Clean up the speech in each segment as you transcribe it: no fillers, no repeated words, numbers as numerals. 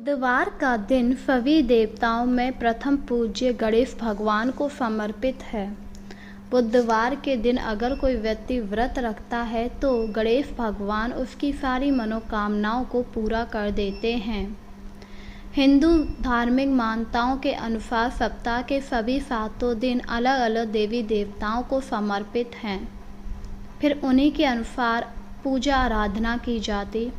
बुधवार का दिन सभी देवताओं में प्रथम पूज्य गणेश भगवान को समर्पित है। बुधवार के दिन अगर कोई व्यक्ति व्रत रखता है तो गणेश भगवान उसकी सारी मनोकामनाओं को पूरा कर देते हैं। हिंदू धार्मिक मान्यताओं के अनुसार सप्ताह के सभी 7 दिन अलग अलग देवी देवताओं को समर्पित हैं। फिर उन्हीं के अनुसार पूजा आराधना की जाती।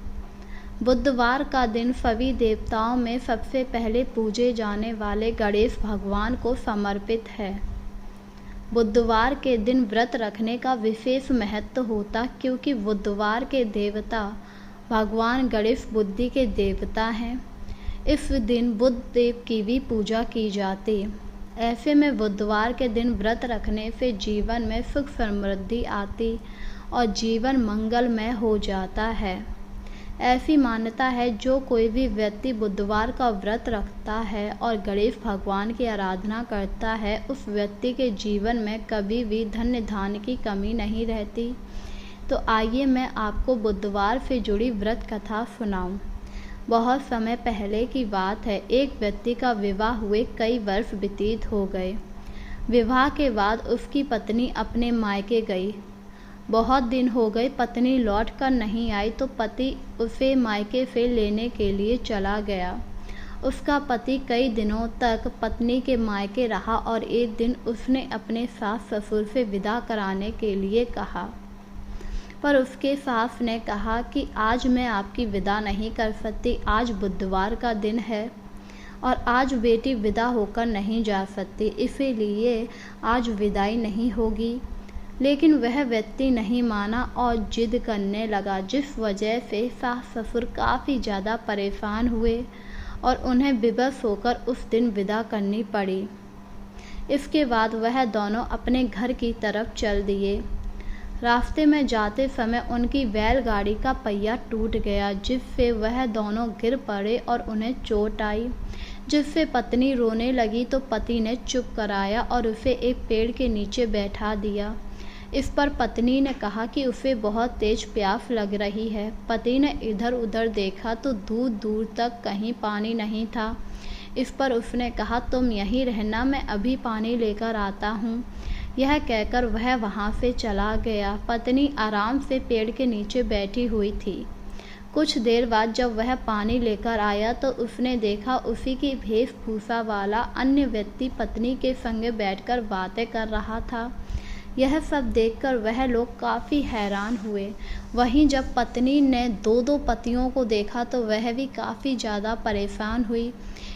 बुधवार का दिन सभी देवताओं में सबसे पहले पूजे जाने वाले गणेश भगवान को समर्पित है। बुधवार के दिन व्रत रखने का विशेष महत्व होता क्योंकि बुधवार के देवता भगवान गणेश बुद्धि के देवता हैं। इस दिन बुध देव की भी पूजा की जाती। ऐसे में बुधवार के दिन व्रत रखने से जीवन में सुख समृद्धि आती और जीवन मंगलमय हो जाता है। ऐसी मान्यता है जो कोई भी व्यक्ति बुधवार का व्रत रखता है और गणेश भगवान की आराधना करता है उस व्यक्ति के जीवन में कभी भी धन्य धान्य की कमी नहीं रहती। तो आइए मैं आपको बुधवार से जुड़ी व्रत कथा सुनाऊं। बहुत समय पहले की बात है। एक व्यक्ति का विवाह हुए कई वर्ष व्यतीत हो गए। विवाह के बाद उसकी पत्नी अपने मायके गई। बहुत दिन हो गए, पत्नी लौट कर नहीं आई तो पति उसे मायके से लेने के लिए चला गया। उसका पति कई दिनों तक पत्नी के मायके रहा और एक दिन उसने अपने सास ससुर से विदा कराने के लिए कहा, पर उसके सास ने कहा कि आज मैं आपकी विदा नहीं कर सकती, आज बुधवार का दिन है और आज बेटी विदा होकर नहीं जा सकती, इसीलिए आज विदाई नहीं होगी। लेकिन वह व्यक्ति नहीं माना और जिद करने लगा, जिस वजह से सास ससुर काफ़ी ज़्यादा परेशान हुए और उन्हें विवश होकर उस दिन विदा करनी पड़ी। इसके बाद वह दोनों अपने घर की तरफ चल दिए। रास्ते में जाते समय उनकी बैलगाड़ी का पहिया टूट गया, जिससे वह दोनों गिर पड़े और उन्हें चोट आई, जिससे पत्नी रोने लगी तो पति ने चुप कराया और उसे एक पेड़ के नीचे बैठा दिया। इस पर पत्नी ने कहा कि उसे बहुत तेज प्यास लग रही है। पति ने इधर उधर देखा तो दूर दूर तक कहीं पानी नहीं था। इस पर उसने कहा, तुम यहीं रहना, मैं अभी पानी लेकर आता हूँ। यह कहकर वह वहाँ से चला गया। पत्नी आराम से पेड़ के नीचे बैठी हुई थी। कुछ देर बाद जब वह पानी लेकर आया तो उसने देखा उसी की वेशभूषा वाला अन्य व्यक्ति पत्नी के संग बैठकर बातें कर रहा था। यह सब देखकर वह लोग काफ़ी हैरान हुए। वहीं जब पत्नी ने दो पतियों को देखा तो वह भी काफ़ी ज़्यादा परेशान हुई।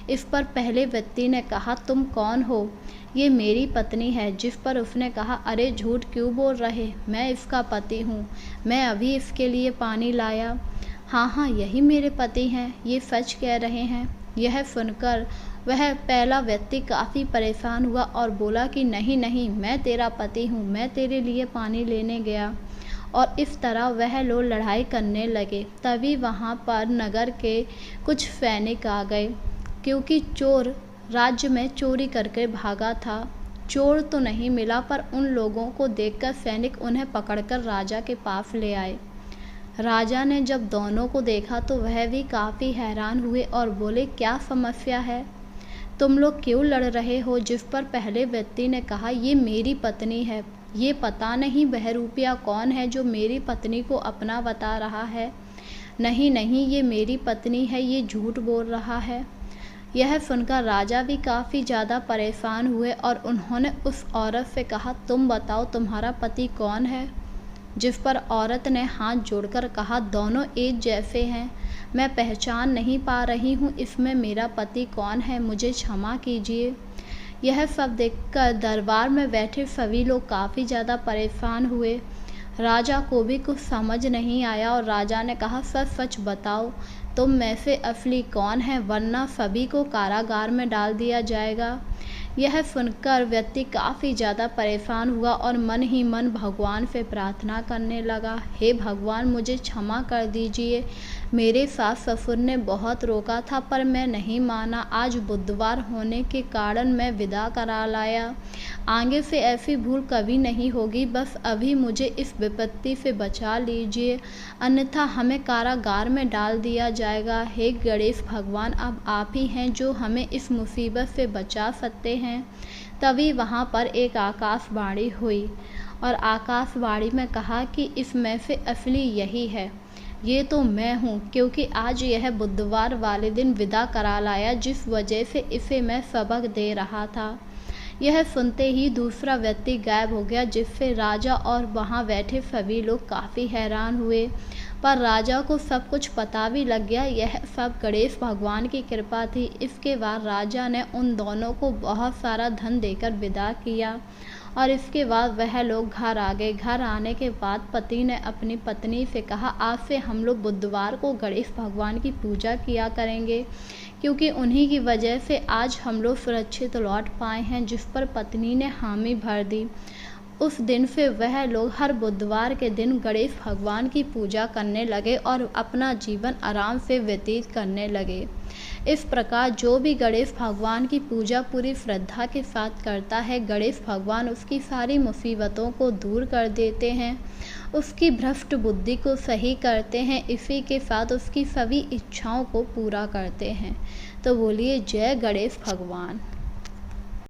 इस पर पहले व्यक्ति ने कहा, तुम कौन हो? ये मेरी पत्नी है। जिस पर उसने कहा, अरे झूठ क्यों बोल रहे, मैं इसका पति हूँ, मैं अभी इसके लिए पानी लाया। हाँ, यही मेरे पति हैं, ये सच कह रहे हैं। यह सुनकर वह पहला व्यक्ति काफ़ी परेशान हुआ और बोला कि नहीं, मैं तेरा पति हूँ, मैं तेरे लिए पानी लेने गया। और इस तरह वह लोग लड़ाई करने लगे। तभी वहाँ पर नगर के कुछ सैनिक आ गए, क्योंकि चोर राज्य में चोरी करके भागा था। चोर तो नहीं मिला, पर उन लोगों को देखकर सैनिक उन्हें पकड़कर राजा के पास ले आए। राजा ने जब दोनों को देखा तो वह भी काफ़ी हैरान हुए और बोले, क्या समस्या है, तुम लोग क्यों लड़ रहे हो? जिस पर पहले व्यक्ति ने कहा, ये मेरी पत्नी है, ये पता नहीं बहरूपिया कौन है जो मेरी पत्नी को अपना बता रहा है। नहीं, ये मेरी पत्नी है, ये झूठ बोल रहा है। यह सुनकर राजा भी काफ़ी ज़्यादा परेशान हुए और उन्होंने उस औरत से कहा, तुम बताओ तुम्हारा पति कौन है? जिस पर औरत ने हाथ जोड़कर कहा, दोनों एक जैसे हैं, मैं पहचान नहीं पा रही हूँ, इसमें मेरा पति कौन है, मुझे क्षमा कीजिए। यह सब देखकर दरबार में बैठे सभी लोग काफ़ी ज़्यादा परेशान हुए। राजा को भी कुछ समझ नहीं आया और राजा ने कहा, सच बताओ, तुम में से असली कौन है, वरना सभी को कारागार में डाल दिया जाएगा। यह सुनकर व्यक्ति काफ़ी ज़्यादा परेशान हुआ और मन ही मन भगवान से प्रार्थना करने लगा, हे भगवान, मुझे क्षमा कर दीजिए। मेरे सास ससुर ने बहुत रोका था पर मैं नहीं माना। आज बुधवार होने के कारण मैं विदा करा लाया। आगे से ऐसी भूल कभी नहीं होगी। बस अभी मुझे इस विपत्ति से बचा लीजिए, अन्यथा हमें कारागार में डाल दिया जाएगा। हे गणेश भगवान, अब आप ही हैं जो हमें इस मुसीबत से बचा सकते हैं। तभी वहाँ पर एक आकाशवाणी हुई और आकाशवाणी में कहा कि इसमें से असली यही है, ये तो मैं हूँ, क्योंकि आज यह बुधवार वाले दिन विदा करा लाया, जिस वजह से इसे मैं सबक दे रहा था। यह सुनते ही दूसरा व्यक्ति गायब हो गया, जिससे राजा और वहाँ बैठे सभी लोग काफ़ी हैरान हुए। पर राजा को सब कुछ पता भी लग गया, यह सब गणेश भगवान की कृपा थी। इसके बाद राजा ने उन दोनों को बहुत सारा धन देकर विदा किया और इसके बाद वह लोग घर आ गए। घर आने के बाद पति ने अपनी पत्नी से कहा, आज से हम लोग बुधवार को गणेश भगवान की पूजा किया करेंगे, क्योंकि उन्हीं की वजह से आज हम लोग सुरक्षित लौट पाए हैं। जिस पर पत्नी ने हामी भर दी। उस दिन से वह लोग हर बुधवार के दिन गणेश भगवान की पूजा करने लगे और अपना जीवन आराम से व्यतीत करने लगे। इस प्रकार जो भी गणेश भगवान की पूजा पूरी श्रद्धा के साथ करता है, गणेश भगवान उसकी सारी मुसीबतों को दूर कर देते हैं, उसकी भ्रष्ट बुद्धि को सही करते हैं, इसी के साथ उसकी सभी इच्छाओं को पूरा करते हैं। तो बोलिए जय गणेश भगवान।